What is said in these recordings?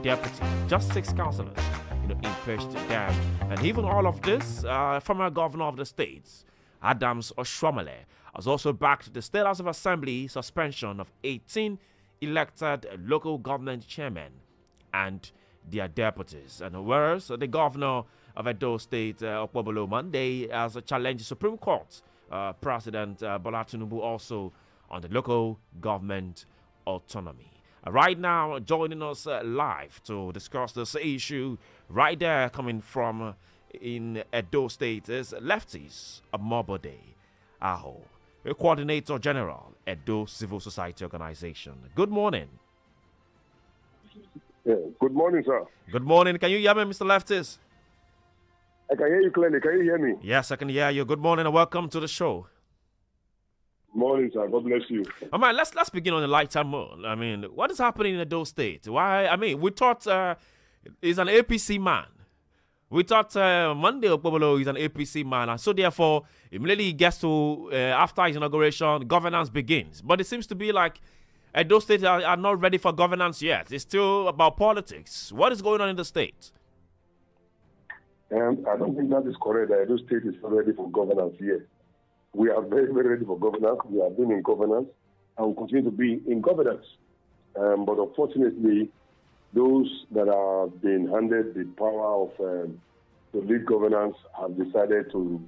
deputy, just 6 councillors, impeached them. And even all of this, former governor of the state, Adams Oshwamale, has also backed the State House of Assembly suspension of 18 elected local government chairmen and their deputies. And whereas the governor of Edo State, Okpobolo, Monday, has challenged the Supreme Court President Bola Tinubu also on the local government autonomy. Right now, joining us live to discuss this issue, right there coming from in Edo State, is Lefties Omobode Aho, a Coordinator General, Edo Civil Society Organization. Good morning. Yeah. Good morning, sir. Good morning. Can you hear me, Mr. Lefties? I can hear you clearly. Can you hear me? Yes, I can hear you. Good morning and welcome to the show. Morning, sir. God bless you. All right, let's begin on a lighter note. I mean, what is happening in Edo State? Why? I mean, we thought he's an APC man. We thought Monday Okpobolo is an APC man, and so therefore, immediately he gets to after his inauguration, governance begins. But it seems to be like Edo State are not ready for governance yet. It's still about politics. What is going on in the state? I don't think that is correct. Edo State is not ready for governance yet. We are very, very ready for governance. We have been in governance and will continue to be in governance. But unfortunately, those that have been handed the power of to lead governance have decided to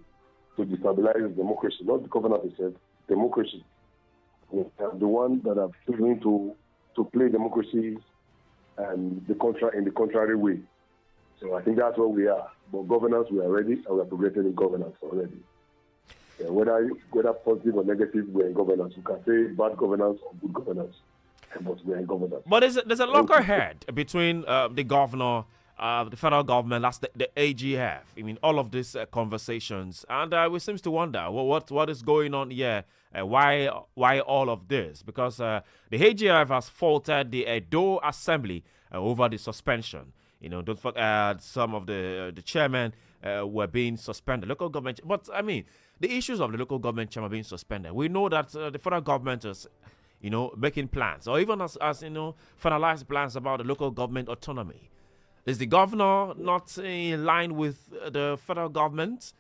destabilize democracy, not the governance itself, democracy. We are the ones that have chosen to play democracy and in the contrary way. So I think that's where we are. But governance, we are ready, and we are progressing in governance already. Yeah, whether positive or negative, we're in governance. You can say bad governance or good governance, but we're in governance. But there's a lockerhead between the governor, the federal government, that's the AGF. I mean, all of these conversations, and we seems to wonder what is going on here. Why all of this? Because the AGF has faulted the Edo Assembly over the suspension. Don't forget some of the chairmen were being suspended. Local government, but I mean, the issues of the local government chairman being suspended. We know that the federal government is, making plans, or even as finalized plans about the local government autonomy. Is the governor not in line with the federal government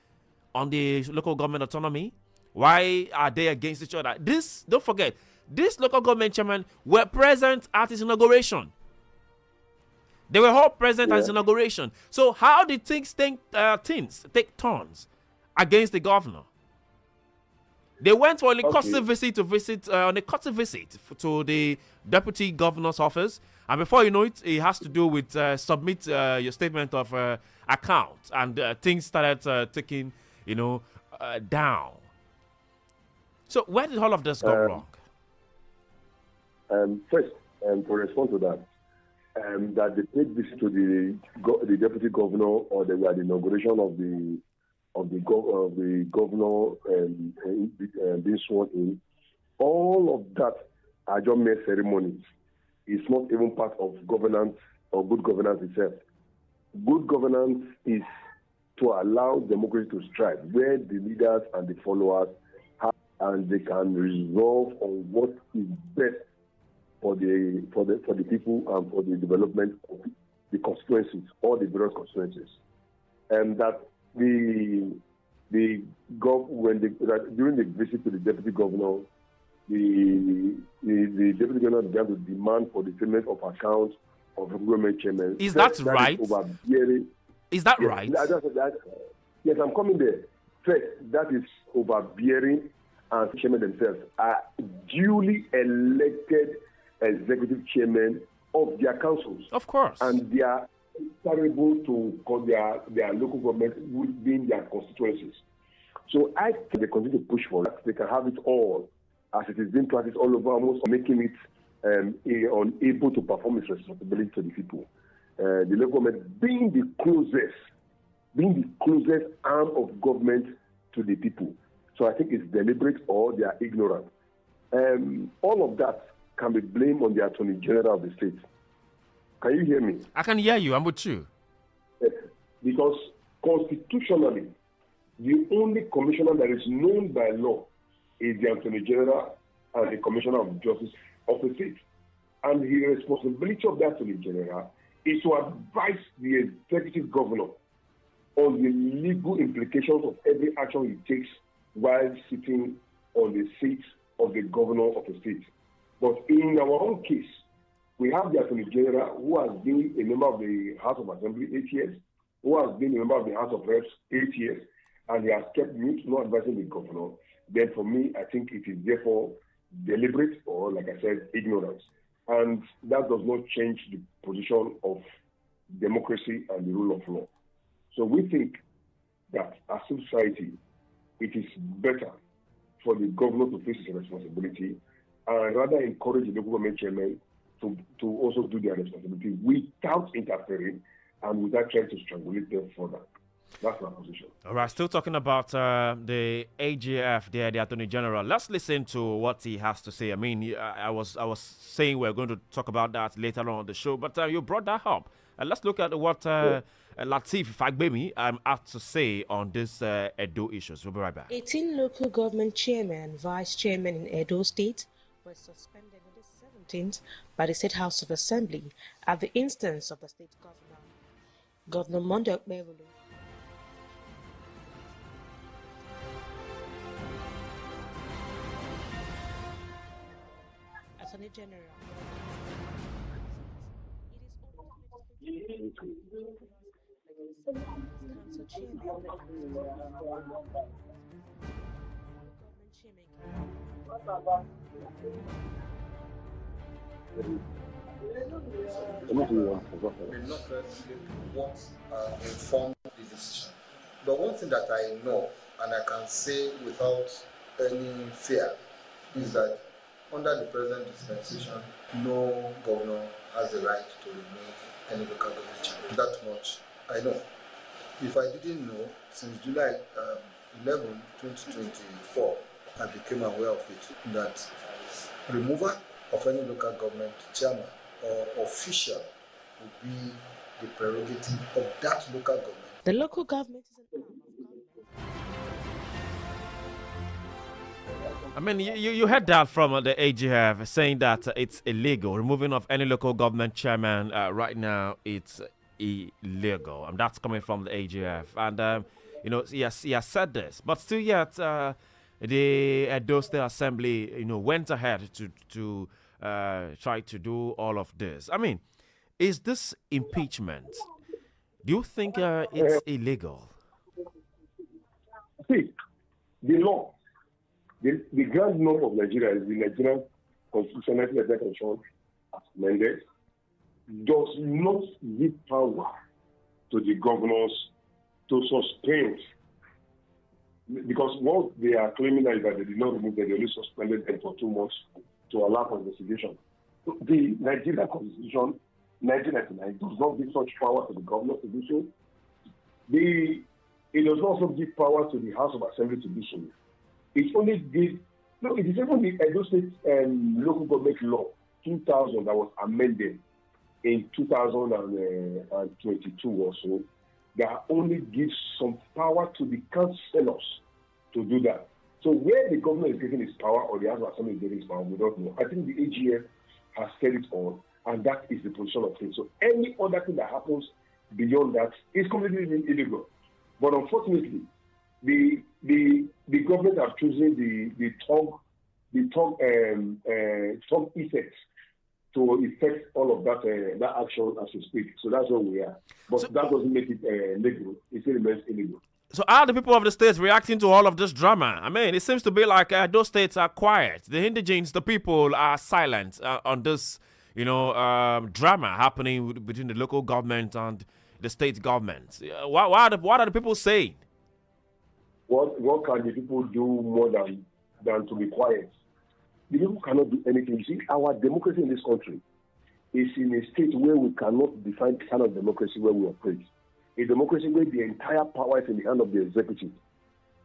on the local government autonomy? Why are they against each other? Don't forget, these local government chairmen were present at his inauguration. They were all present at his inauguration. So how did things take turns against the governor? They went for a courtesy visit to the deputy governor's office, and before you know it, it has to do with submit your statement of account, and things started taking down. So where did all of this go wrong? First, to respond to that. That they paid visit to the deputy governor, or they were at the inauguration of the governor being sworn in. All of that are just mere ceremonies. It's not even part of governance or good governance itself. Good governance is to allow democracy to strive, where the leaders and the followers have, and they can resolve on what is best for the people and for the development of the constituencies, all the various constituencies, and that during the visit to the deputy governor, the deputy governor began to demand for the payment of accounts of government chairmen. Is that right? Is that right? Yes, I'm coming there. First, that is overbearing, and chairmen themselves are duly elected executive chairmen of their councils. Of course. And they are terrible to their local government within their constituencies. So I think they continue to push for that. They can have it all, as it is being practiced all over, almost making it unable to perform its responsibility to the people. The local government being the closest arm of government to the people. So I think it's deliberate, or they are ignorant. All of that can be blamed on the Attorney General of the state. Can you hear me? I can hear you. I'm with you. Yes. Because constitutionally, the only commissioner that is known by law is the Attorney General and the Commissioner of Justice of the state. And the responsibility of the Attorney General is to advise the executive governor on the legal implications of every action he takes while sitting on the seat of the governor of the state. But in our own case, we have the Attorney General who has been a member of the House of Assembly 8 years, who has been a member of the House of Reps 8 years, and he has kept mute, not advising the governor. Then for me, I think it is therefore deliberate or, like I said, ignorance. And that does not change the position of democracy and the rule of law. So we think that as a society, it is better for the governor to face his responsibility and rather encourage the local government chairman to also do their responsibility without interfering and without trying to strangulate them further. That's my position. All right, still talking about the AGF there, the Attorney General. Let's listen to what he has to say. I mean, I was saying we're going to talk about that later on the show, but you brought that up. Let's look at what Lateef Fagbemi have to say on this Edo issues. We'll be right back. 18 local government chairmen and vice chairmen in Edo State were suspended on the 17th by the State House of Assembly at the instance of the state governor, Governor Monday Okpebholo. Attorney General. Council what informed the decision. But one thing that I know and I can say without any fear is that under the present dispensation, no governor has the right to remove any local government chairman. That much I know. If I didn't know, since July 11, 2024, I became aware of it, that removal of any local government chairman or official would be the prerogative of that local government. The local government is an arm of government. I mean, you heard that from the AGF saying that it's illegal. Removing of any local government chairman right now, it's illegal. And that's coming from the AGF. And, he has said this. But still yet, the Edo State Assembly, went ahead to try to do all of this. I mean, is this impeachment? Do you think it's illegal? See, the law, the grand norm of Nigeria is the Nigerian Constitution, 1999 as amended, does not give power to the governors to suspend. Because what they are claiming is that they did not remove them, they only suspended them for 2 months to allow for investigation. The Nigerian Constitution, 1999, does not give such power to the governor to do so. It does also give power to the House of Assembly to do so. It only gives, it is even the Edo State Local Government Law 2000 that was amended in 2022 or so, that only gives some power to the councillors to do that. So where the governor is getting his power or the House of Assembly is getting his power, we don't know. I think the AGF has said it all, and that is the position of things. So any other thing that happens beyond that is completely illegal. But unfortunately, the government have chosen the tongue effects to effect all of that action as we speak. So that's where we are. But that doesn't make it legal. It still remains illegal. So how are the people of the states reacting to all of this drama? I mean, it seems to be like those states are quiet. The indigenes, the people are silent on this, drama happening between the local government and the state government. What are the people saying? What can the people do more than to be quiet? The people cannot do anything. You see, our democracy in this country is in a state where we cannot define the kind of democracy where we operate. A democracy where the entire power is in the hand of the executive.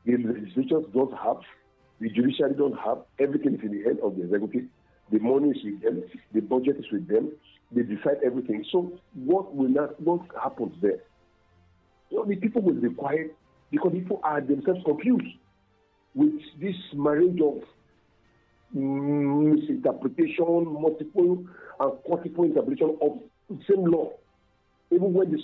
The legislatures don't have, the judiciary don't have, everything is in the hand of the executive. The money is with them, the budget is with them, they decide everything. So what happens there? The people will be quiet because people are themselves confused with this marriage of misinterpretation, multiple and quadruple interpretation of the same law. even when the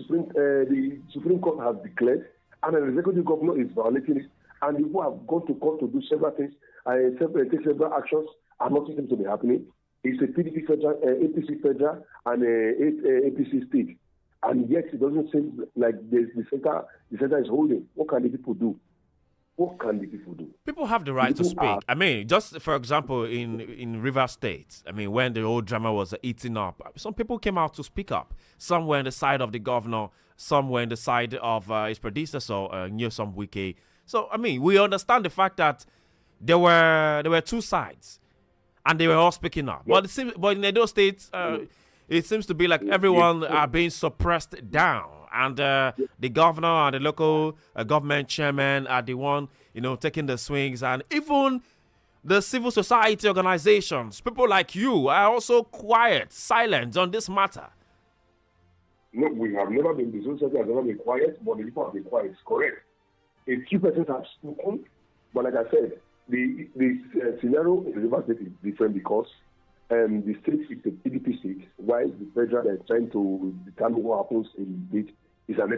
Supreme Court has declared, and an executive governor is violating it, and people have gone to court to do several things, take several actions, and nothing seems to be happening. It's a PDP federal, APC federal, and APC state, and yet it doesn't seem like the center is holding. What can the people do? What can the people do? People have the right to speak. I mean, just for example, in Rivers State, I mean, when the whole drama was eating up, some people came out to speak up. Some were on the side of the governor, some were on the side of his predecessor, Nyesom Wike. So, I mean, we understand the fact that there were two sides, and they were all speaking up. Yep. But in Edo State, it seems to be like everyone are being suppressed down. And the governor and the local government chairman are the one, taking the swings. And even the civil society organizations, people like you, are also quiet, silent on this matter. No, we have never been, the civil society has never been quiet, but the people have been quiet. It's correct. A few persons have spoken, but like I said, the scenario in the River State is different because the state is a PDP state, while the federal is trying to determine what happens in the state is an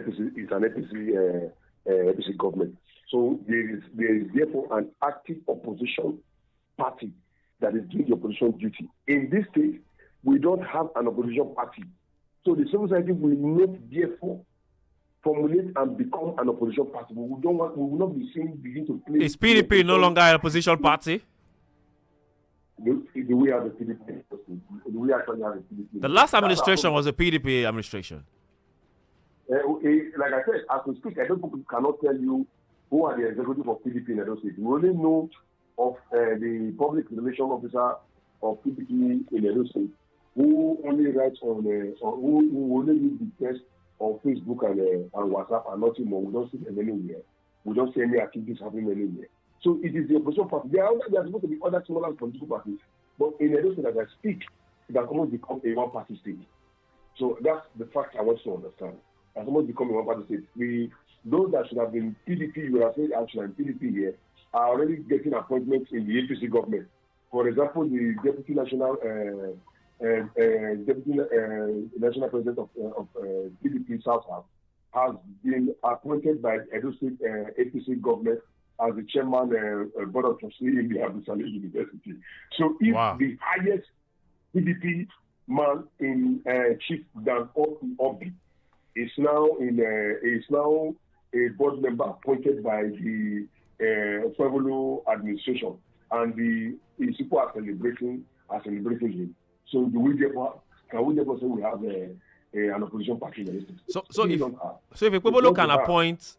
APC government. So there is therefore an active opposition party that is doing the opposition duty. In this state, we don't have an opposition party. So the civil society will not therefore formulate and become an opposition party. We will not be seen begin to play. Is PDP no longer an opposition party? The way the PDP, we actually have a PDP. The last administration was a PDP administration. Like I said, as we speak, I don't think we cannot tell you who are the executive of PDP in Edo State. We only know of the public relations officer of PDP in Edo State, who only writes on who only reads the text on Facebook and WhatsApp and nothing more. We don't see them anywhere. We don't see any activities happening anywhere. So it is the opposition party. There are supposed to be other smaller political parties, but in Edo State, as I speak, it has almost become a one-party state. So that's the fact I want you to understand. It has almost become a one-party state. Those that should have been PDP, you would have said actually PDP here, are already getting appointments in the APC government. For example, the deputy national president of PDP South has been appointed by Edo State APC government as the chairman board of trustees in the Abdusali University. So if the highest PDP man in Chief Dan Obi is now a board member appointed by the Federal administration, and the people are celebrating him. So can we therefore say we have an opposition party? So if people look and appoint,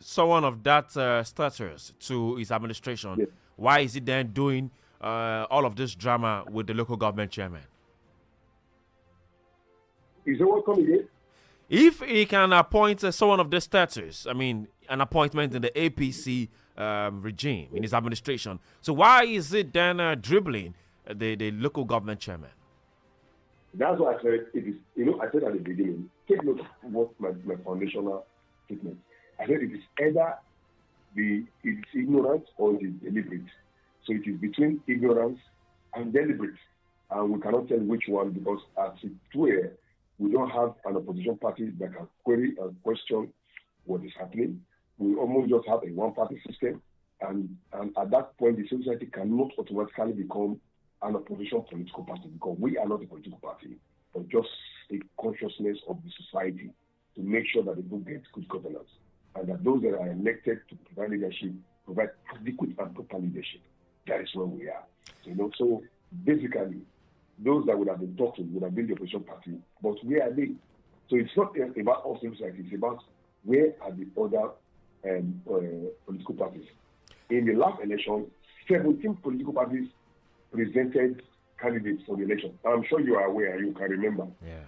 someone of that status to his administration, yes, why is he then doing all of this drama with the local government chairman? Is that what coming here? If he can appoint someone of this status, an appointment in the APC regime, in his administration, so why is it then dribbling the local government chairman? That's why I said it is. I said at the beginning, take note of what my foundational statement. I said it is either it's ignorance or it is deliberate. So it is between ignorance and deliberate, and we cannot tell which one because as it were, we don't have an opposition party that can query and question what is happening. We almost just have a one-party system, and at that point, the civil society cannot automatically become an opposition political party because we are not a political party, but just a consciousness of the society to make sure that the people get good governance and that those that are elected to provide leadership provide adequate and proper leadership. That is where we are. So basically, those that would have been talking would have been the opposition party, but where are they? So it's not about us civil society, it's about where are the other political parties. In the last election, 17 political parties presented candidates for the election. I'm sure you are aware, you can remember. Yeah.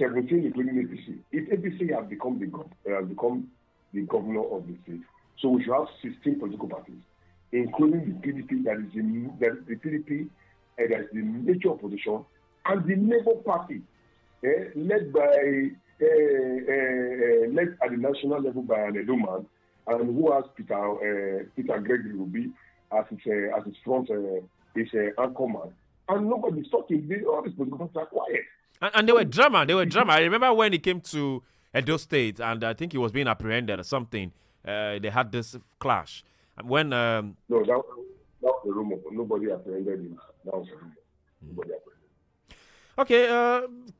17, including APC. If APC has become the governor of the state, so we should have 16 political parties, including the PDP, that is the PDP, that is the major opposition, and the Labour Party, led at the national level by an Edo man, and who has Peter Gregory Ruby as his front, his anchor man. And nobody's talking. All these political parties are quiet. And they were drama. They were drama. I remember when he came to Edo State, and I think he was being apprehended or something. They had this clash. And when No, that was the rumor. Nobody apprehended him. That was the rumor. Nobody apprehended. Okay,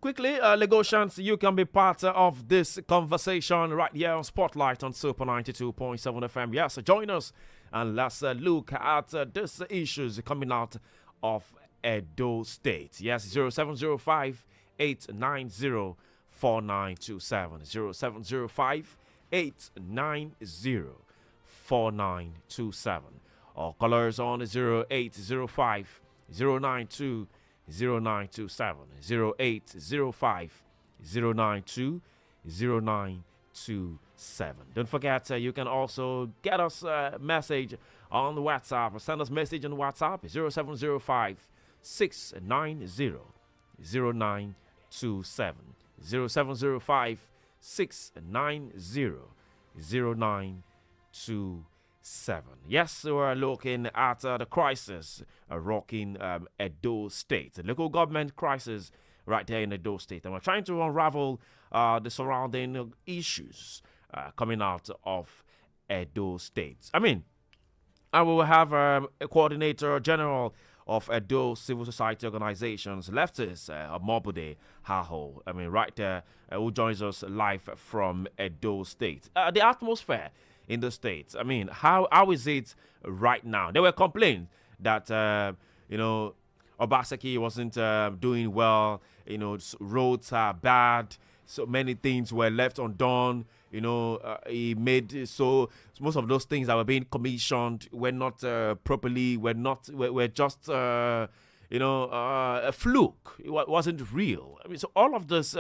quickly, Lagosians, you can be part of this conversation right here on Spotlight on Super 92.7 FM. Yes, join us and let's look at these issues coming out of Edo State. Yes, 0705 890 4927. 0705 890 4927. Or callers on 0805 092 0927 0805 092 0927. Don't forget, you can also get us a message on WhatsApp or send us a message on WhatsApp 0705 690 0927 0705 690 0927. Yes, we're looking at the crisis rocking Edo State, the local government crisis right there in Edo State. And we're trying to unravel the surrounding issues coming out of Edo State. I mean, I will have a coordinator general of Edo civil society organizations, leftist Mobude Haho. I mean, right there, who joins us live from Edo State. The atmosphere in the States. I mean, how is it right now? There were complaints that, Obaseki wasn't doing well. Roads are bad. So many things were left undone. He made so most of those things that were being commissioned were not properly, were just, a fluke. It wasn't real. I mean, so all of those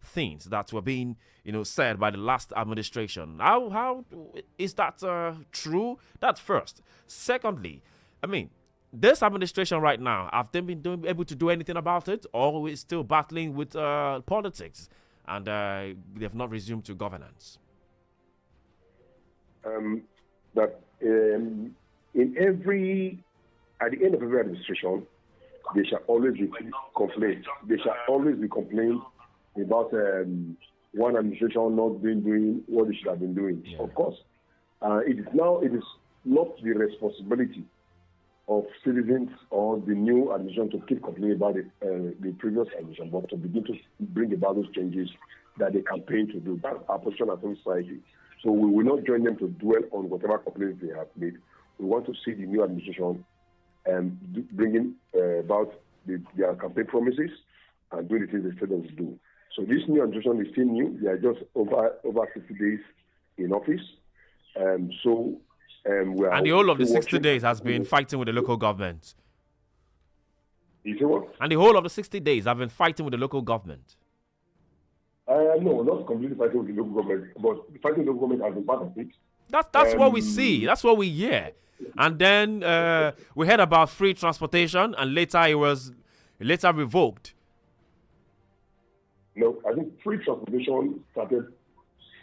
things that were being, said by the last administration. How is that true? That's first. Secondly, I mean, this administration right now, have they been able to do anything about it, or are we still battling with politics and they have not resumed to governance? In at the end of every administration, there shall always be complaints. There shall always be complaints about one administration not doing what they should have been doing. Yeah. Of course, it is not the responsibility of citizens or the new administration to keep complaining about the previous administration, but to begin to bring about those changes that they campaign to do. That's our position as a society. So we will not join them to dwell on whatever complaints they have made. We want to see the new administration bringing about their campaign promises and doing the things they said they would do. So this new administration is still new. They are just over 60 days in office. We are and the whole of the 60 days has been fighting with the local government. You say what? And the whole of the 60 days have been fighting with the local government. No, not completely fighting with the local government, but fighting with the local government has been part of it. That's what we see. That's what we hear. And then we heard about free transportation, and later it was revoked. No, I think free transportation started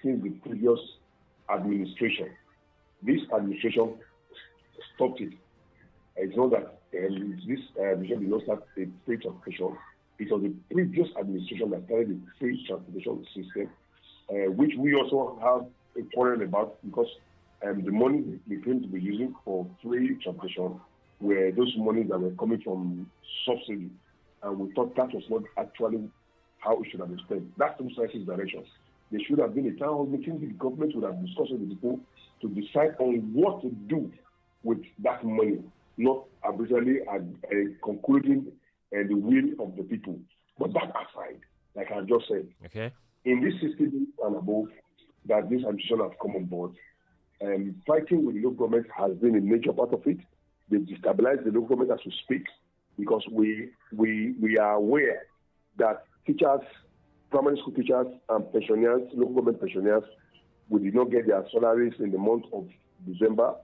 since the previous administration. This administration stopped it. It's not that this administration did not start a free transportation. It was the previous administration that started the free transportation system, which we also have a quarrel about because the money we claim to be using for free transportation were those monies that were coming from subsidy, and we thought that was not actually how it should have been spent. That's the society's directions. There should have been a town hall meeting. The government would have discussed with the people to decide on what to do with that money, not arbitrarily concluding the will of the people. But that aside, like I just said, okay, in this 60 days and above that this administration has come on board, fighting with the local government has been a major part of it. They've destabilized the local government as we speak because we are aware that teachers, primary school teachers and pensioners, local government pensioners, we did not get their salaries in the month of December,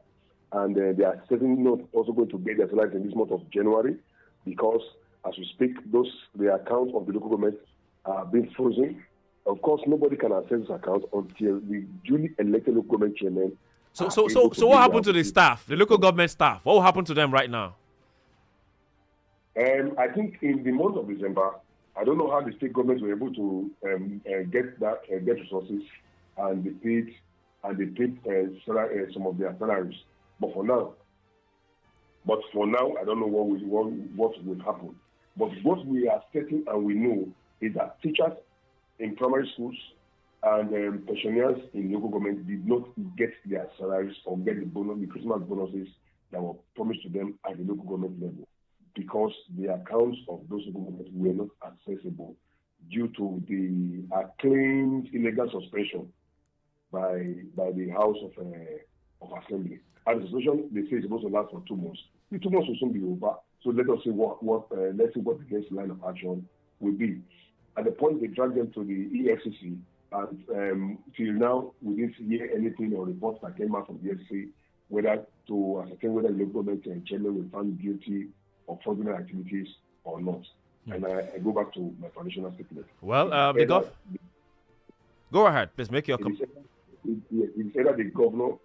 and they are certainly not also going to get their salaries in this month of January because, as we speak, the accounts of the local government are being frozen. Of course, nobody can access this account until the duly elected local government chairman. So what happened to the staff, the local government staff? What will happen to them right now? I think in the month of December, I don't know how the state governments were able to get resources, and they paid some of their salaries. But for now, I don't know what will happen. But what we are certain and we know is that teachers in primary schools and pensioners in local government did not get their salaries or get the Christmas bonuses that were promised to them at the local government level, because the accounts of those local governments were not accessible due to the acclaimed illegal suspension by the House of Assembly. And the suspension, they say, is supposed to last for 2 months. The 2 months will soon be over. So let's see what the next line of action will be. At the point they dragged them to the EFCC, and till now we didn't hear anything or reports that came out from the EFCC whether to ascertain whether the local government chairman will found guilty of fraudulent activities or not. And I go back to my foundational statement. Well, go ahead, please make your comment. It's either the governor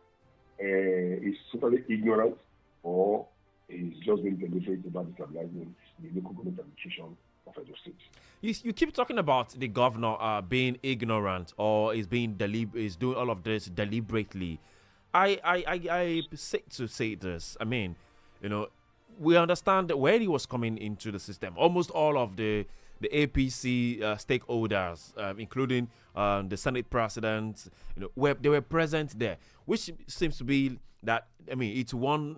is totally ignorant or he's just being deliberate about destabilizing the local government administration of Edo State. You keep talking about the governor being ignorant or is doing all of this deliberately. I say this. I mean, we understand where he was coming into the system. Almost all of the APC stakeholders, including the Senate president, they were present there, which seems to be that, it's one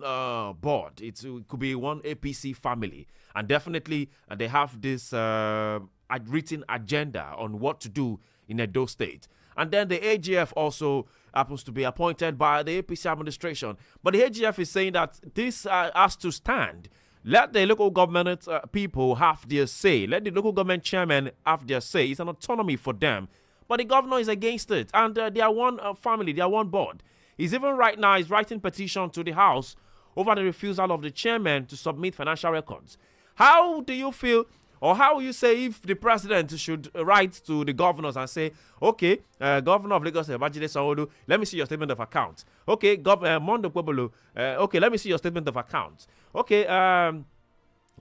board. It could be one APC family. And definitely they have this written agenda on what to do in Edo State. And then the AGF also happens to be appointed by the APC administration. But the AGF is saying that this has to stand. Let the local government people have their say. Let the local government chairman have their say. It's an autonomy for them. But the governor is against it. And they are one family. They are one board. He's even right now is writing petition to the House over the refusal of the chairman to submit financial records. How do you feel, or how will you say if the president should write to the governors and say, okay, Governor of Lagos, Babajide Sanwo-Olu, let me see your statement of account. Okay, Mondo Kwebolo, okay, let me see your statement of account. Okay, Dr.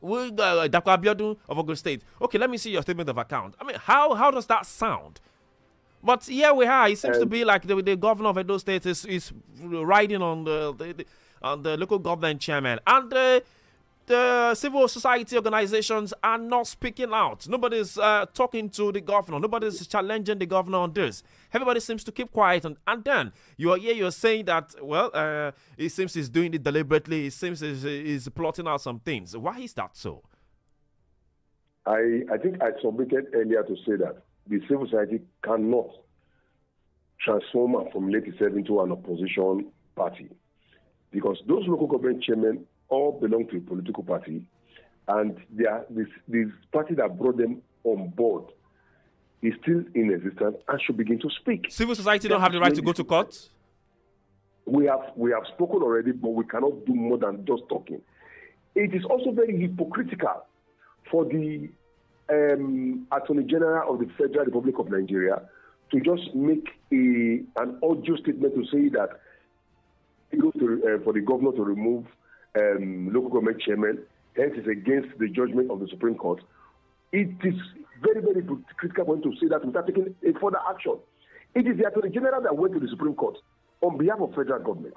Abiodun of Ogun State, okay, let me see your statement of account. How does that sound? But here we are. It seems to be like the governor of Edo State is riding on the local government chairman, and the civil society organizations are not speaking out. Nobody's talking to the governor. Nobody's challenging the governor on this. Everybody seems to keep quiet, and then you're saying that, well, it seems he's doing it deliberately. It seems he's plotting out some things. Why is that so? I think I submitted earlier to say that the civil society cannot transform and formulate itself into an opposition party, because those local government chairmen all belong to a political party, and this party that brought them on board is still in existence and should begin to speak. Civil society don't have the right to go to court? We have spoken already, but we cannot do more than just talking. It is also very hypocritical for the Attorney General of the Federal Republic of Nigeria to just make an audio statement to say that for the governor to remove local government chairman, hence is against the judgment of the Supreme Court. It is very, very critical for him to say that without taking a further action. It is the Attorney General that went to the Supreme Court on behalf of federal government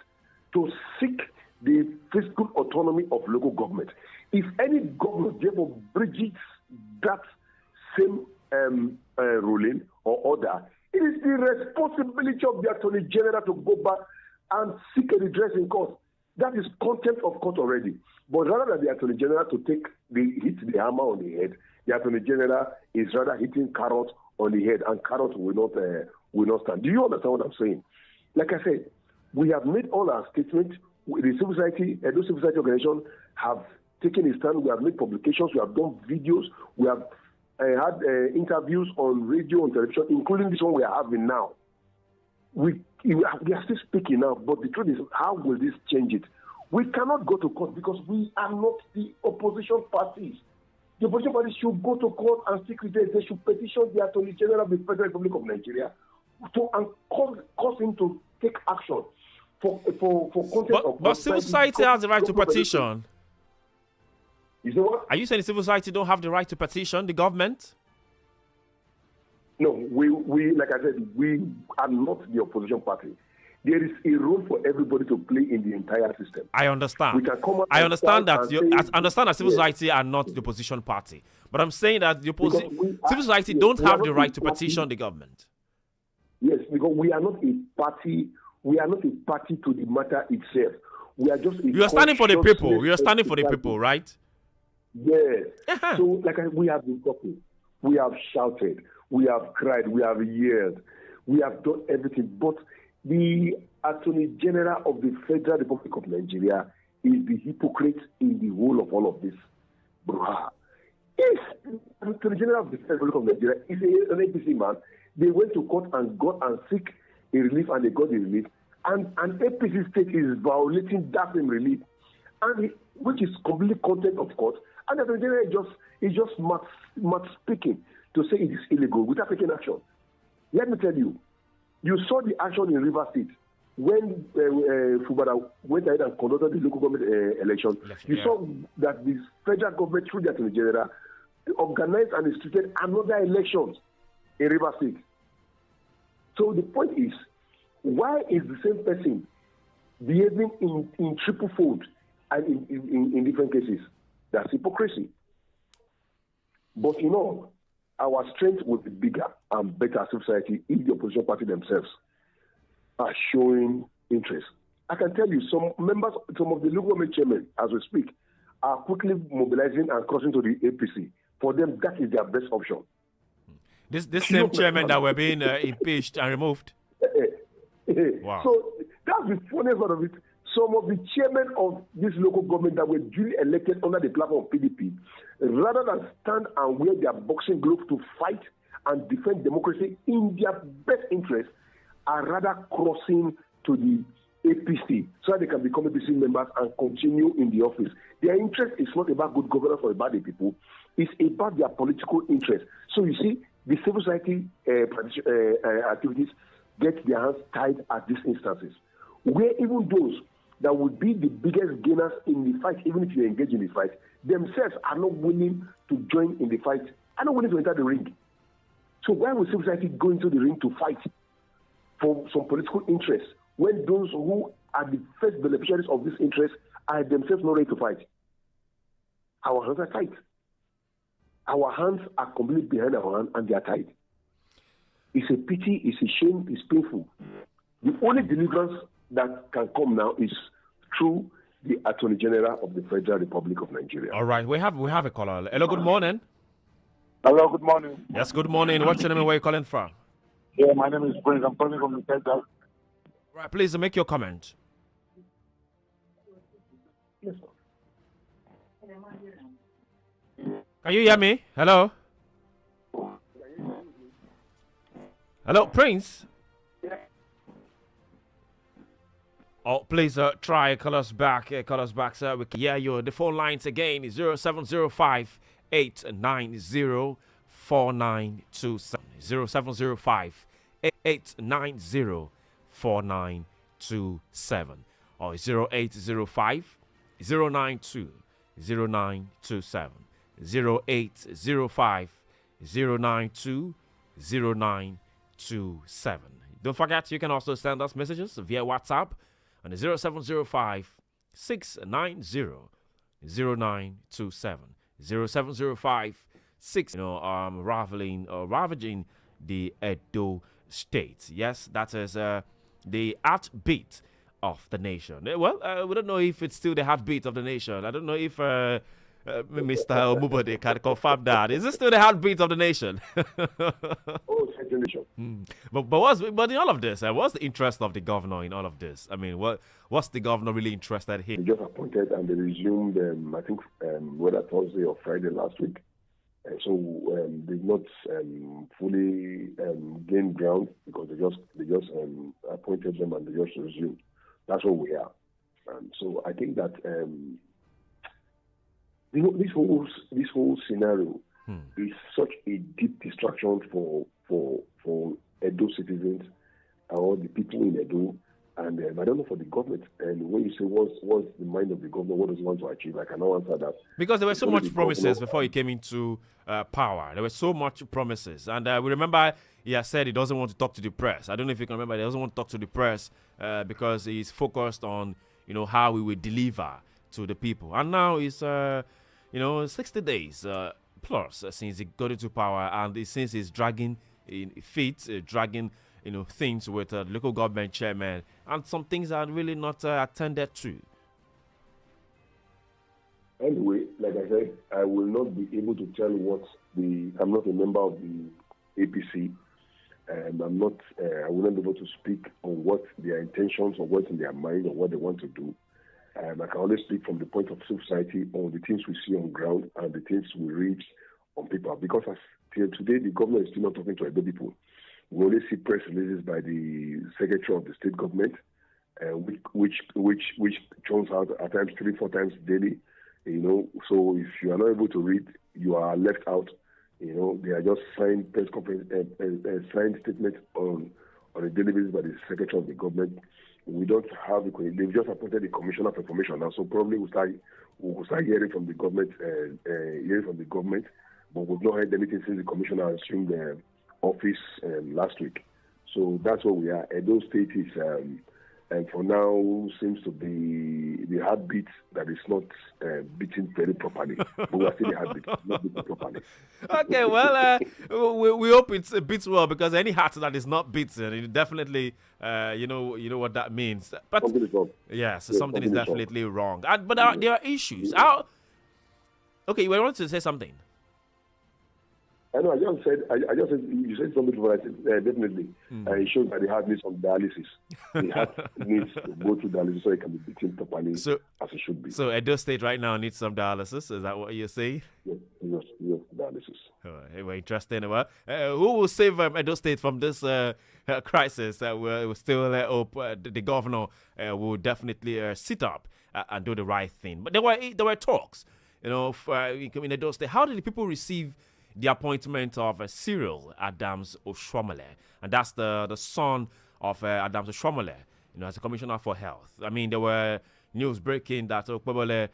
to seek the fiscal autonomy of local government. If any governor therefore bridges that same ruling or order, it is the responsibility of the Attorney General to go back and seek a redress in court. That is contempt of court already. But rather than the Attorney General to hit the hammer on the head, the Attorney General is rather hitting carrot on the head, and carrot will not stand. Do you understand what I'm saying? Like I said, we have made all our statements. The civil society, Edo Civil Society Organization have taken a stand. We have made publications. We have done videos. We have had interviews on radio and television, including this one we are having now. We are still speaking now, but the truth is, how will this change it? We cannot go to court because we are not the opposition parties. The opposition parties should go to court and seek redress. They should petition the Attorney General of the Federal Republic of Nigeria and cause him to take action for content of. But civil society has the right to petition. You know what? Are you saying the civil society don't have the right to petition the government? No, we like I said, we are not the opposition party. There is a role for everybody to play in the entire system. I understand. We can come out I and understand shout that and say, I understand that civil yes, society are not the opposition party, but I'm saying that the civil society yes, don't we are have the not right a to party. petition the government. Yes, because we are not a party. We are not a party to the matter itself. We are just a You are standing for the people. You are standing for the society. people, right? Yes. Uh-huh. So, we have been talking. We have shouted. We have cried. We have yelled. We have done everything. But the Attorney General of the Federal Republic of Nigeria is the hypocrite in the whole of all of this. Bruh. If the Attorney General of the Federal Republic of Nigeria is an APC man, they went to court and got and seek a relief and they got the relief. And an APC state is violating that same relief, and which is completely content of court. And the Attorney General is just much speaking to say it is illegal without taking action. Let me tell you, you saw the action in River State when Fubara went ahead and conducted the local government election. You saw that the federal government, through the Attorney General, organized and instituted another election in River State. So the point is, why is the same person behaving in triple fold and in different cases? That's hypocrisy. But our strength will be bigger and better as a society if the opposition party themselves are showing interest. I can tell you, some of the local government chairmen, as we speak, are quickly mobilizing and crossing to the APC. For them, that is their best option. This same chairman that were being impeached and removed. Wow. So that's the funniest part of it. Some of the chairmen of this local government that were duly elected under the platform of PDP, rather than stand and wear their boxing gloves to fight and defend democracy in their best interest, are rather crossing to the APC so that they can become APC members and continue in the office. Their interest is not about good governance or about the people. It's about their political interest. So you see, the civil society activities get their hands tied at these instances, where even those that would be the biggest gainers in the fight, even if you engage in the fight, themselves are not willing to join in the fight, are not willing to enter the ring. So why would civil society go into the ring to fight for some political interests when those who are the first beneficiaries of this interest are themselves not ready to fight? Our hands are tied. Our hands are completely behind our hand and they are tied. It's a pity, it's a shame, it's painful. The only deliverance that can come now is through the Attorney General of the Federal Republic of Nigeria. All right, we have a caller. Hello, good morning. Hello, good morning. Yes, good morning. What's your name and where are you calling from? Yeah, my name is Prince. I'm calling from Texas. Right, please make your comment. Yes, sir. Can you hear me? Hello? Hello, Prince? Oh, please try call us back. Call us back, sir. We can hear you. The phone lines again is 0705 890 4927. 0705 890 4927 or 0805 092 0927. 0805 092 0927. Don't forget, you can also send us messages via WhatsApp on the 0705 690 0927. 0705 6 ravaging the Edo state. Yes, that is the heartbeat of the nation. Well, we don't know if it's still the heartbeat of the nation. I don't know if Mr. Omubode can confirm that. Is this still the heartbeat of the nation? Oh, certainly. But in all of this, what's the interest of the governor in all of this? I mean, what's the governor really interested in? They just appointed and they resumed, I think, whether Thursday or Friday last week. So they not fully gained ground because they just appointed them and they just resumed. That's what we are. So I think that this whole scenario is such a deep distraction for Edo citizens or the people in Edo And I don't know for the government. And when you say what's the mind of the government, what does he want to achieve, I cannot answer that. Because there were so Only much the promises governor- before he came into power. There were so much promises. And we remember he has said he doesn't want to talk to the press. I don't know if you can remember, he doesn't want to talk to the press because he's focused on, how he will deliver to the people. And now it's, 60 days plus since he got into power. And since he's dragging feet, dragging things with the local government chairman, and some things are really not attended to. Anyway, like I said, I will not be able to tell I'm not a member of the APC, and I will not be able to speak on what their intentions or what's in their mind or what they want to do. I can only speak from the point of civil society on the things we see on ground and the things we read on paper. Because till today, the government is still not talking to Edo people. We only see press releases by the secretary of the state government, which churns out at times 3-4 times daily. So if you are not able to read, you are left out. They are just signed press conference, signed statement on a daily basis by the secretary of the government. We don't have they've just appointed the commissioner of information now, so probably we'll start hearing from the government, but we've not heard anything since the commissioner assumed the office last week. So that's where we are. Edo State is, and for now, seems to be the heartbeat that is not beating very properly. But we are still the heartbeat, not beating properly. Okay, well, we hope it beats well, because any heart that is not beaten, it definitely, you know what that means. But Something is wrong. yes, Yes, something is something is definitely wrong. But there are issues. Okay, you wanted to say something. I know. You said something before. I said definitely. It shows that the heart needs some dialysis. The heart needs to go through dialysis so it can be beaten properly as it should be. So Edo State right now needs some dialysis. Is that what you're saying? Yes, dialysis. Anyway, interesting. Well, who will save Edo State from this crisis? We'll still hope the governor will definitely sit up and do the right thing. But there were talks, in Edo State. How did the people receive the appointment of Cyril Adams Oshomole? And that's the son of Adams Oshomole, as a commissioner for health. I mean, there were news breaking that Okpobolo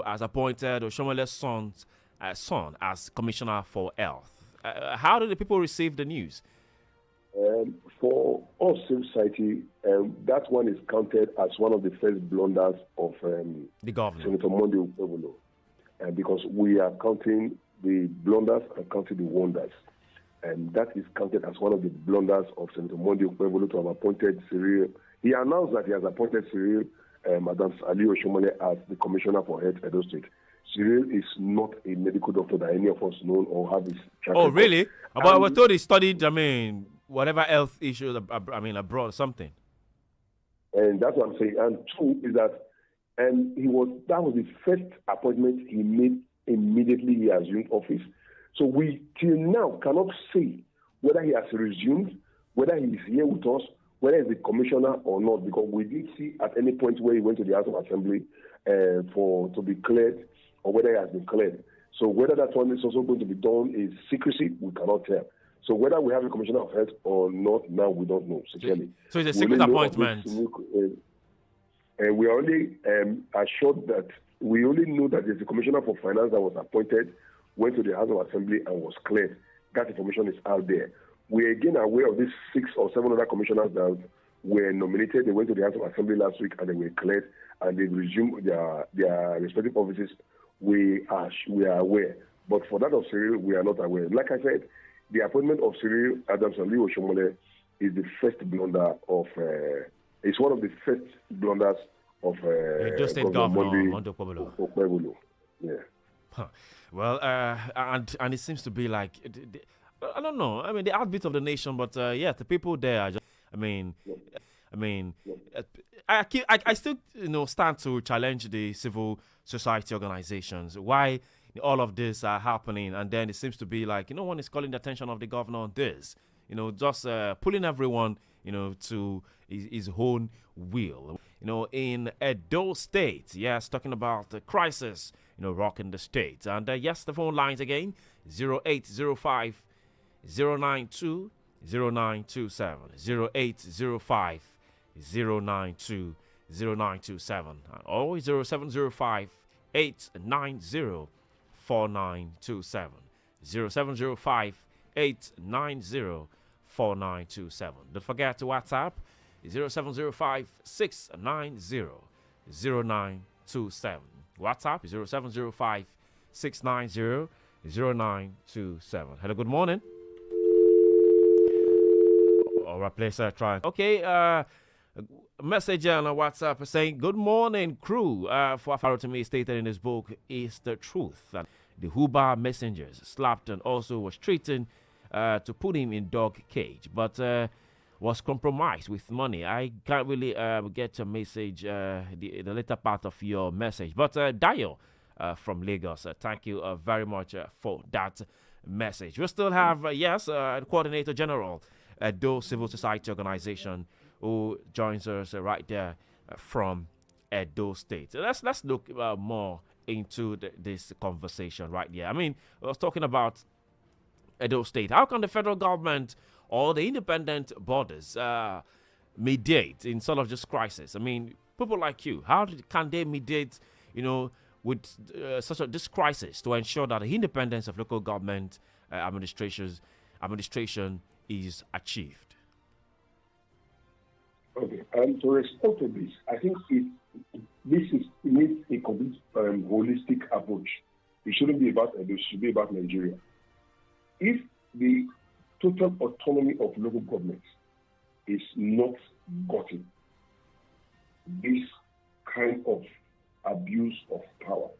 has appointed Oshomole's son as commissioner for health. How did the people receive the news? For us, civil society, that one is counted as one of the first blunders of the governor, Senator Monday Okpobolo, because we are counting the blunders and counting the wonders. And that is counted as one of the blunders of Senator Monday Okpebolo to have appointed Cyril. He announced that he has appointed Cyril Adams Ali Oshomole as the Commissioner for Health, Edo State. Cyril is not a medical doctor that any of us know or have his track record. Oh, really? But I was told he studied, whatever health issues, abroad or something. And that's what I'm saying. And two is that that was the first appointment he made immediately he assumed office. So we till now cannot say whether he has resumed, whether he is here with us, whether he's the commissioner or not, because we didn't see at any point where he went to the House of Assembly to be cleared, or whether he has been cleared. So whether that one is also going to be done is secrecy, we cannot tell. So whether we have a commissioner of health or not, now we don't know, sincerely. So it's a secret appointment. And we are only assured that we only know that there's a commissioner for finance that was appointed, went to the House of Assembly and was cleared. That information is out there. We are again aware of these 6 or 7 other commissioners that were nominated. They went to the House of Assembly last week and they were cleared and they resumed their respective offices. We are aware. But for that of Cyril, we are not aware. Like I said, the appointment of Cyril Adams Ali Oshomole is the first blunder of it's one of the first blunders of Edo State Governor Monday Okpebolo. Yeah. Huh. Well, and it seems to be like I don't know. I mean, the heartbeat of the nation, but the people there are just. I still stand to challenge the civil society organizations. Why all of this are happening, and then it seems to be like no one is calling the attention of the governor on this. Just pulling everyone to his own will. In Edo State, yes, talking about the crisis, rocking the state. And yes, the phone lines again, 0805 092 0927, 0805 0927 or 0705 890 4927. 0705 890 4927. Don't forget to WhatsApp 0705 690 0927. WhatsApp 0705 690 0927. Hello, good morning. All right, please try. Okay, a message on WhatsApp saying, "Good morning, crew." For to me, stated in his book, is the truth. And the Huba messengers slapped and also was treated to put him in dog cage, but was compromised with money. I can't really get a message, the later part of your message. But Dio from Lagos, thank you very much for that message. We still have, Coordinator General Edo Civil Society Organization, who joins us right there from Edo State. Let's look more into this conversation right here. I mean, I was talking about Edo State. How can the federal government or the independent bodies mediate in sort of just crisis? I mean, people like you, can they mediate, with such this crisis to ensure that the independence of local government administration is achieved? Okay, to respond to this, I think it needs a complete holistic approach. It shouldn't be about Edo, it should be about Nigeria. If the total autonomy of local governments is not gotten, this kind of abuse of power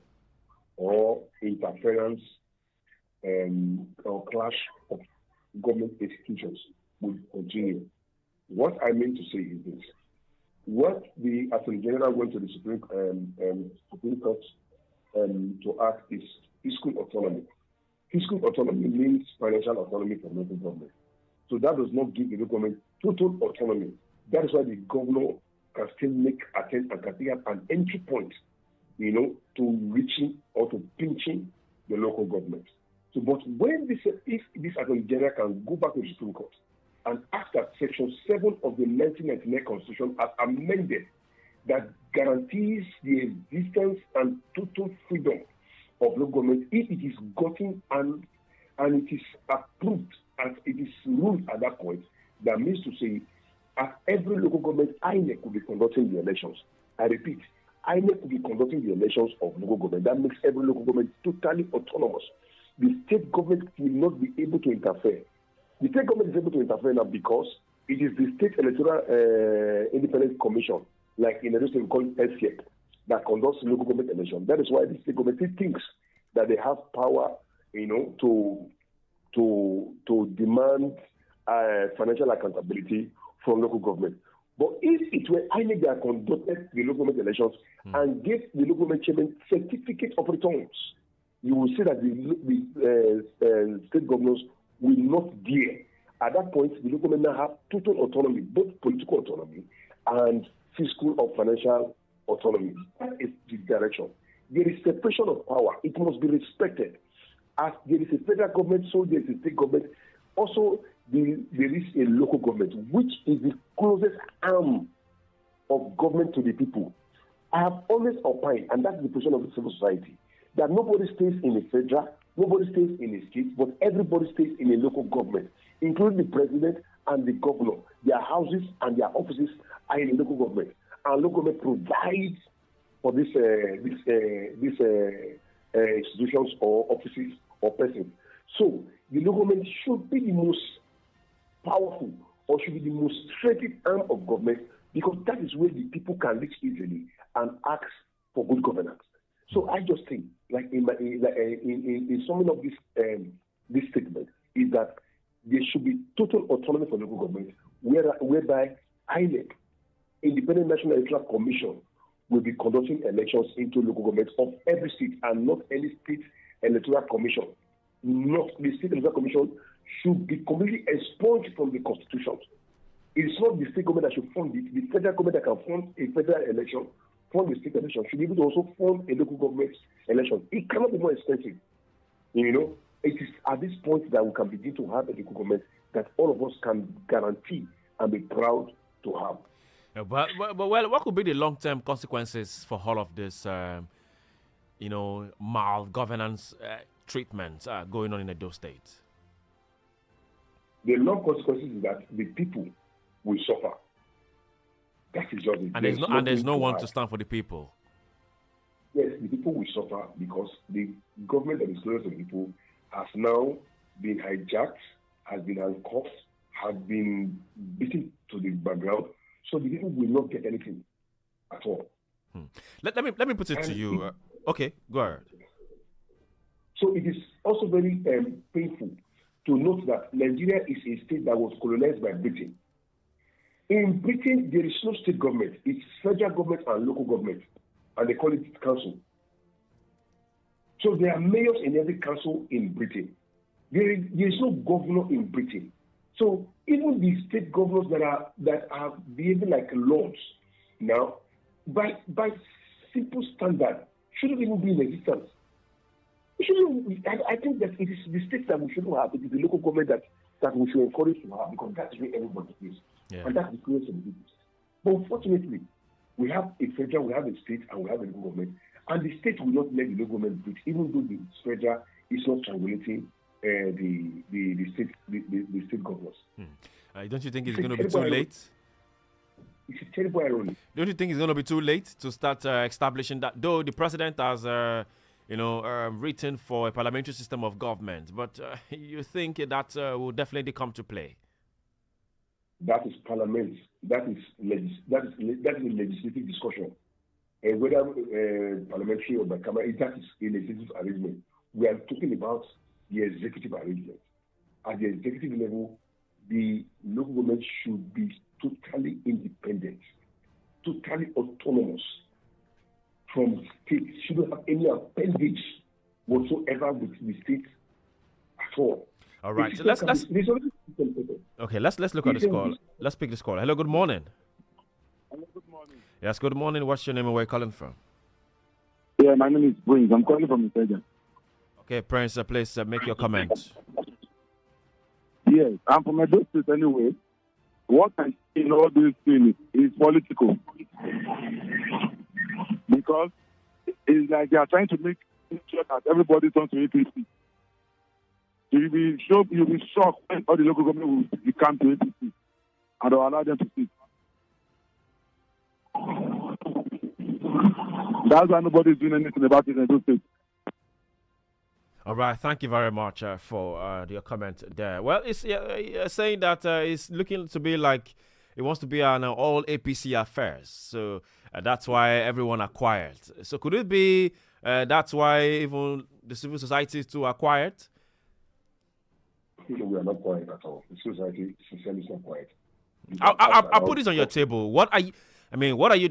or interference or clash of government institutions will continue. What I mean to say is this: what the Attorney General went to the Supreme Court to ask is fiscal autonomy. Fiscal autonomy means financial autonomy for local government. So that does not give the local government total autonomy. That is why the governor can still make attempt and can have an entry point, to reaching or to pinching the local government. So, but when if this Attorney General can go back to the Supreme Court and ask that Section 7 of the 1999 Constitution as amended, that guarantees the existence and total freedom of local government, if it is gotten and it is approved as it is ruled at that point, that means to say, at every local government, INEC will be conducting the elections. I repeat, INEC will be conducting the elections of local government. That makes every local government totally autonomous. The state government will not be able to interfere. The state government is able to interfere now because it is the State Electoral Independence Commission, like in the state we call it SCEP, that conducts local government elections. That is why the state government thinks that they have power, to demand financial accountability from local government. But if it were INEC that conducted the local government elections and gave the local government chairman certificate of returns, you will see that the state governors will not dare. At that point, the local government now have total autonomy, both political autonomy and fiscal or financial autonomy. That is the direction. There is separation of power. It must be respected. As there is a federal government, so there is a state government. Also, there is a local government, which is the closest arm of government to the people. I have always opined, and that's the position of the civil society, that nobody stays in a federal, nobody stays in a state, but everybody stays in a local government, including the president and the governor. Their houses and their offices are in a local government. And local government provides for these institutions or offices or persons. So the local government should be the most powerful or should be the most trusted arm of government, because that is where the people can reach easily and ask for good governance. So I just think, like in summing up this statement, is that there should be total autonomy for local government, whereby INEC, Independent National Electoral Commission, will be conducting elections into local governments of every state and not any state electoral commission. Not the state electoral commission should be completely expunged from the constitution. It's not the state government that should fund it. The federal government that can fund a federal election, fund the state election, should be able to also fund a local government election. It cannot be more expensive. It is at this point that we can begin to have a local government that all of us can guarantee and be proud to have. Well, what could be the long-term consequences for all of this, mal-governance treatment going on in Edo State? The long consequences is that the people will suffer. That is just it. There's no one to stand for the people. Yes, the people will suffer because the government that is close to the people has now been hijacked, has been handcuffed, has been beaten to the background. So the people will not get anything at all. Let me put it to you. Okay, go ahead. So it is also very painful to note that Nigeria is a state that was colonized by Britain. In Britain, there is no state government. It's federal government and local government, and they call it council. So there are mayors in every council in Britain. There is no governor in Britain. So even the state governors that are behaving like lords now, by simple standard, shouldn't even be in existence. I think that it is the states that we shouldn't have. It is the local government that we should encourage to have, because that's where everybody is. Yeah. And that's the clearest of the people. But unfortunately, we have a federal, we have a state, and we have a local government. And the state will not let the local government breathe, even though the federal is not triangulating the state governors. Don't you think it's going to be too late? It's a terrible irony. Don't you think it's going to be too late to start establishing that? Though the president has, written for a parliamentary system of government, but you think that will definitely come to play? That is parliament. That is a legislative discussion. And whether parliamentary or bicameral, that is a legislative arrangement. We are talking about the executive arrangement. At the executive level, the local government should be totally independent, totally autonomous from state. Shouldn't have any appendage whatsoever with the state at all. All right. So let's look at this call. Let's pick this call. Hello, good morning. Hello, good morning. Yes, good morning. What's your name and where are you calling from? Yeah, my name is Prince. I'm calling from Ikeja. Okay, Prince, please make your comment. Yes, I'm from Edo State anyway. What I see in all these things is political. Because it's like they are trying to make sure that everybody turns to APC. You'll be shocked when all the local government will come to APC and will allow them to sit. That's why nobody is doing anything about it in Edo State. All right, thank you very much for your comment there. Well, it's saying that it's looking to be like it wants to be an all APC affairs. So that's why everyone are quiet. So could it be that's why even the civil society too are quiet? We are not quiet at all. The society sincerely is not quiet. I'll put this on your table. What are you,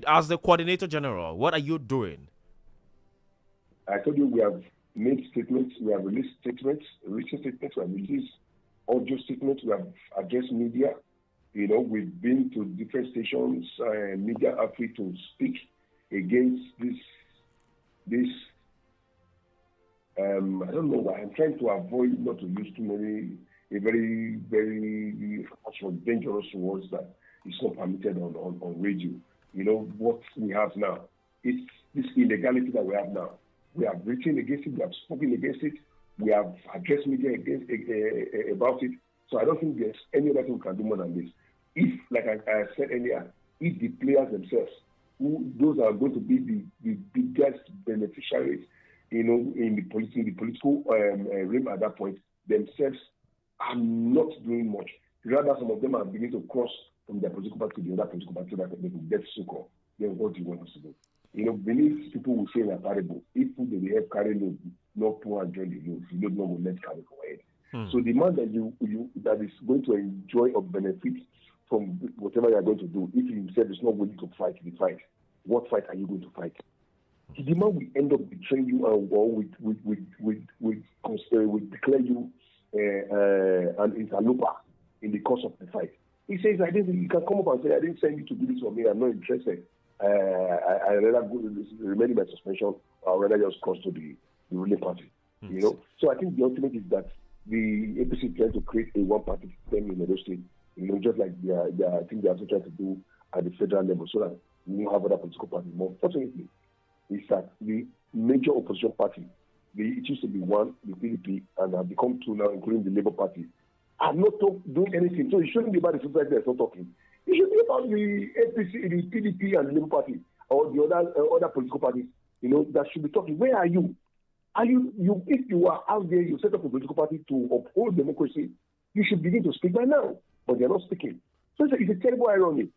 as the coordinator general, what are you doing? I told you we have made statements, we have released statements, written statements, we have released audio statements, we have addressed media. We've been to different stations, media outreach to speak against this. I don't know why. I'm trying to avoid not to use too many, a very, very dangerous words that is not permitted on radio. What we have now, it's this illegality that we have now. We have written against it, we have spoken against it, we have addressed media about it. So I don't think there's any other thing we can do more than this. If, like I said earlier, if the players themselves, those are going to be the biggest beneficiaries, in the political realm at that point, themselves are not doing much. Rather, some of them are beginning to cross from their political party to the other political party so that they can get so-called. Then what do you want us to do? Beneath people will say in a parable, if they have carry load, not poor and join the load, you don't know what let carry for ahead. So the man that you that is going to enjoy or benefit from whatever you are going to do, if you himself is not willing to fight the fight, what fight are you going to fight? The man will end up betraying you and will declare you an interloper in the course of the fight. He says, you can come up and say, I didn't send you to do this for me, I'm not interested. I rather remain in my suspension, or rather just cross to the ruling party. So I think the ultimate is that the APC is trying to create a one-party system in Edo State, just like I think they are also trying to do at the federal level so that we don't have other political parties. But unfortunately, is that the major opposition party, it used to be one, the PDP, and have become two now, including the Labour Party, are not doing anything. So it shouldn't be about the society that's not talking. It should be about the APC, the PDP, and the Labour Party, or the other political parties, that should be talking. Where are you? If you are out there, you set up a political party to uphold democracy, you should begin to speak by now. But they're not speaking. So it's a terrible irony.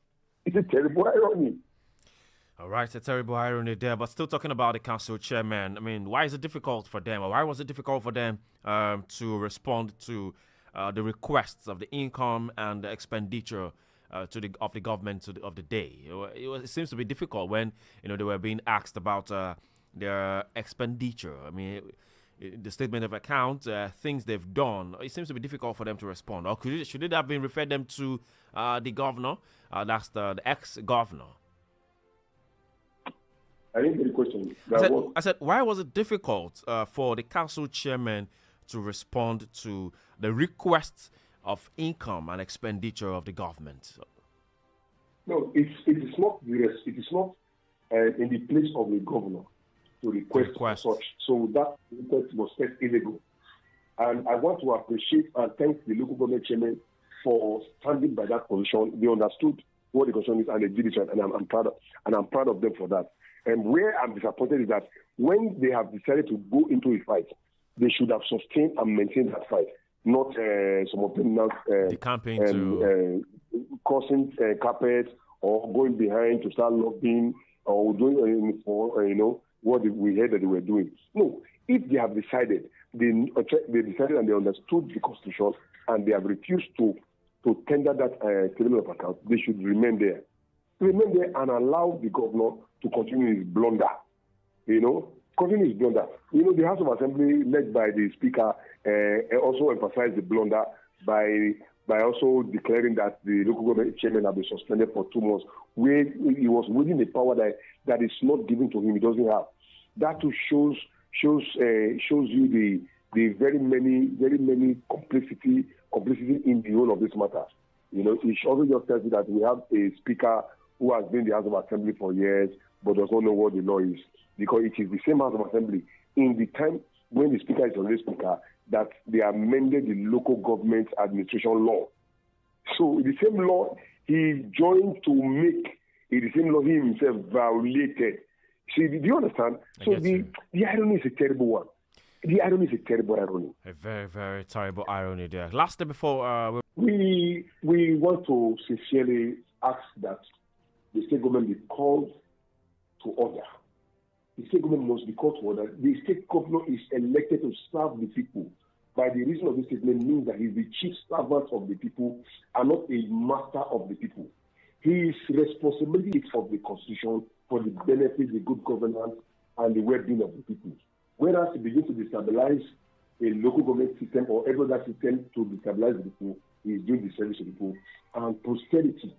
It's a terrible irony. All right, it's a terrible irony there. But still talking about the council chairman, I mean, why is it difficult for them, or why was it difficult for them to respond to the requests of the income and the expenditure of the government of the day? It seems to be difficult when they were being asked about their expenditure. I mean, the statement of account, things they've done. It seems to be difficult for them to respond. Or should it have been referred them to the governor? That's the ex-governor. I didn't get the question. I said, why was it difficult for the council chairman to respond to the requests of income and expenditure of the government? No, it is not in the place of the governor to request such. So that request was set illegal. And I want to appreciate and thank the local government chairman for standing by that position. They understood what the concern is and they did it, and I'm proud of them for that. And where I'm disappointed is that when they have decided to go into a fight, they should have sustained and maintained that fight, not some of them now the campaign to causing carpet or going behind to start lobbying or doing what we heard that they were doing. No, if they have decided, they decided and they understood the constitution and they have refused to tender that statement of account, they should remain there. Remain there and allow the governor to continue his blunder. Continue his blunder. The House of Assembly, led by the Speaker, also emphasized the blunder by also declaring that the local government chairman have been suspended for 2 months, where he was wielding a power that is not given to him. He doesn't have. That too shows you the very many complicity in the whole of this matter. It also just tells you that we have a Speaker who has been in the House of Assembly for years but does not know what the law is, because it is the same House of Assembly in the time when the Speaker is already Speaker that they amended the local government administration law. So the same law he joined to make is the same law he himself violated. See, do you understand? So the irony is a terrible one. The irony is a terrible irony. A very, very terrible irony there. Lastly, before we want to sincerely ask that the state government be called to order. The state government must be called to order. The state governor is elected to serve the people. By the reason of this statement means that he is the chief servant of the people and not a master of the people. His responsibility is for the constitution, for the benefit, the good governance, and the well-being of the people. Whereas he begins to destabilize a local government system or every other system to destabilize the people, he is doing the service to the people. And posterity,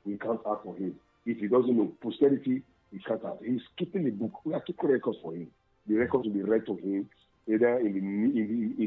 we can't ask for him. If he doesn't know posterity, we can't ask. He's keeping the book. We are keeping records for him. The records will be read to him either in the